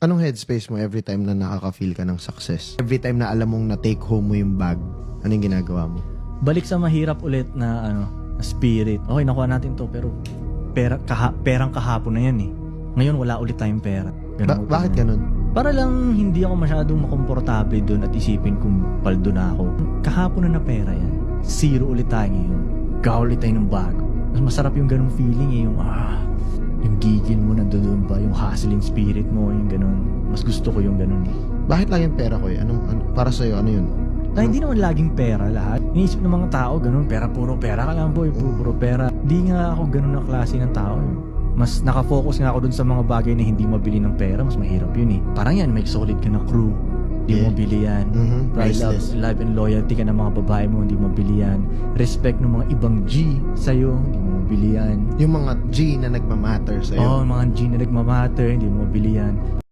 Anong headspace mo every time na nakaka-feel ka ng success? Every time na alam mong na-take home mo yung bag, ano yung ginagawa mo? Balik sa mahirap ulit na na spirit. Okay, nakuha natin to pero perang kahapon na yan eh. Ngayon wala ulit tayong pera. Bakit ganun? Para lang hindi ako masyadong makomportable doon at isipin kung paldo na ako. Kahapon na pera yan. Zero ulit tayo ngayon. Gaw ulit tayo ng bago. Mas masarap yung ganung feeling eh. Yung gigil mo nandun ba? Yung hustling spirit mo, yung ganun. Mas gusto ko yung ganun eh. Bakit lang yung pera ko eh? Para sa'yo, ano yun? Dahil hindi naman laging pera lahat. Iniisip ng mga tao, ganun, puro pera ka lang boy, puro pera. Hindi nga ako ganun na klase ng tao. Mas nakafocus nga ako dun sa mga bagay na hindi mabili ng pera, mas mahirap yun eh. Parang yan, may solid ka na crew, hindi mo mabili yan. Priceless. Love and loyalty ka ng mga babae mo, hindi mo mabili yan. Respect ng mga ibang G sa'yo, hindi mo mabili yan. Yung mga G na nagmamatter sa'yo. Mga G na nagmamatter, hindi mo mabili yan.